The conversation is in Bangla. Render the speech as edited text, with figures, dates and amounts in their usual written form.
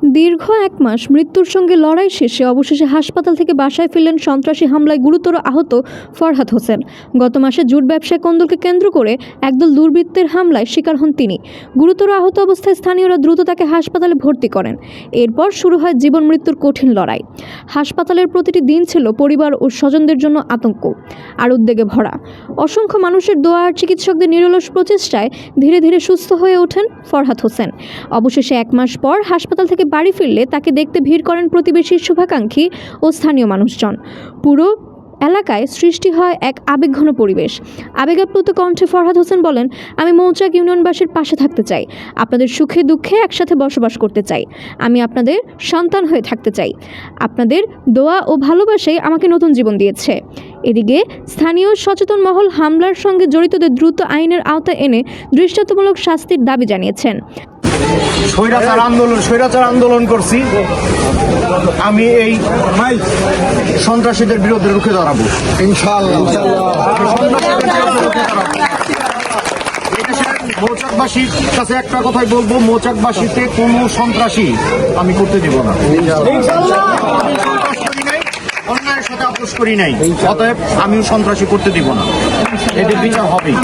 দীর্ঘ এক মাস মৃত্যুর সঙ্গে লড়াই শেষে অবশেষে হাসপাতাল থেকে বাসায় ফিরলেন সন্ত্রাসী হামলায় গুরুতর আহত ফরহাদ হোসেন। গত মাসে জুট ব্যবসায়ী কন্দলকে কেন্দ্র করে একদল দুর্বৃত্তের হামলায় শিকার হন তিনি। গুরুতর আহত অবস্থায় স্থানীয়রা দ্রুত তাকে হাসপাতালে ভর্তি করেন। এরপর শুরু হয় জীবন মৃত্যুর কঠিন লড়াই। হাসপাতালের প্রতিটি দিন ছিল পরিবার ও স্বজনদের জন্য আতঙ্ক আর উদ্বেগে ভরা। অসংখ্য মানুষের দোয়া আর চিকিৎসকদের নিরলস প্রচেষ্টায় ধীরে ধীরে সুস্থ হয়ে ওঠেন ফরহাদ হোসেন। অবশেষে এক মাস পর হাসপাতাল থেকে বাড়ি ফিরলে তাকে দেখতে ভিড় করেন প্রতিবেশী, শুভাকাঙ্ক্ষী ও স্থানীয় মানুষজন। পুরো এলাকায় সৃষ্টি হয় এক আবেগঘন পরিবেশ। আবেগাপ্লুত কণ্ঠে ফরহাদ হোসেন বলেন, আমি মৌচাক ইউনিয়নবাসীর পাশে থাকতে চাই, আপনাদের সুখে দুঃখে একসাথে বসবাস করতে চাই, আমি আপনাদের সন্তান হয়ে থাকতে চাই। আপনাদের দোয়া ও ভালোবাসাই আমাকে নতুন জীবন দিয়েছে। এদিকে স্থানীয় সচেতন মহল হামলার সঙ্গে জড়িতদের দ্রুত আইনের আওতায় এনে দৃষ্টান্তমূলক শাস্তির দাবি জানিয়েছেন। স্বৈরাচার আন্দোলন করছি, আমি এই সন্ত্রাসীদের বিরুদ্ধে রুখে দাঁড়াবো ইনশাআল্লাহ। মৌচাকবাসীর কাছে একটা কথাই বলবো, মৌচাকবাসীতে কোনো সন্ত্রাসী আমি করতে দেব না। অন্যায়ের সাথে আপোষ করি নাই, অতএব আমিও সন্ত্রাসী করতে দিব না। এদের বিচার হবেই।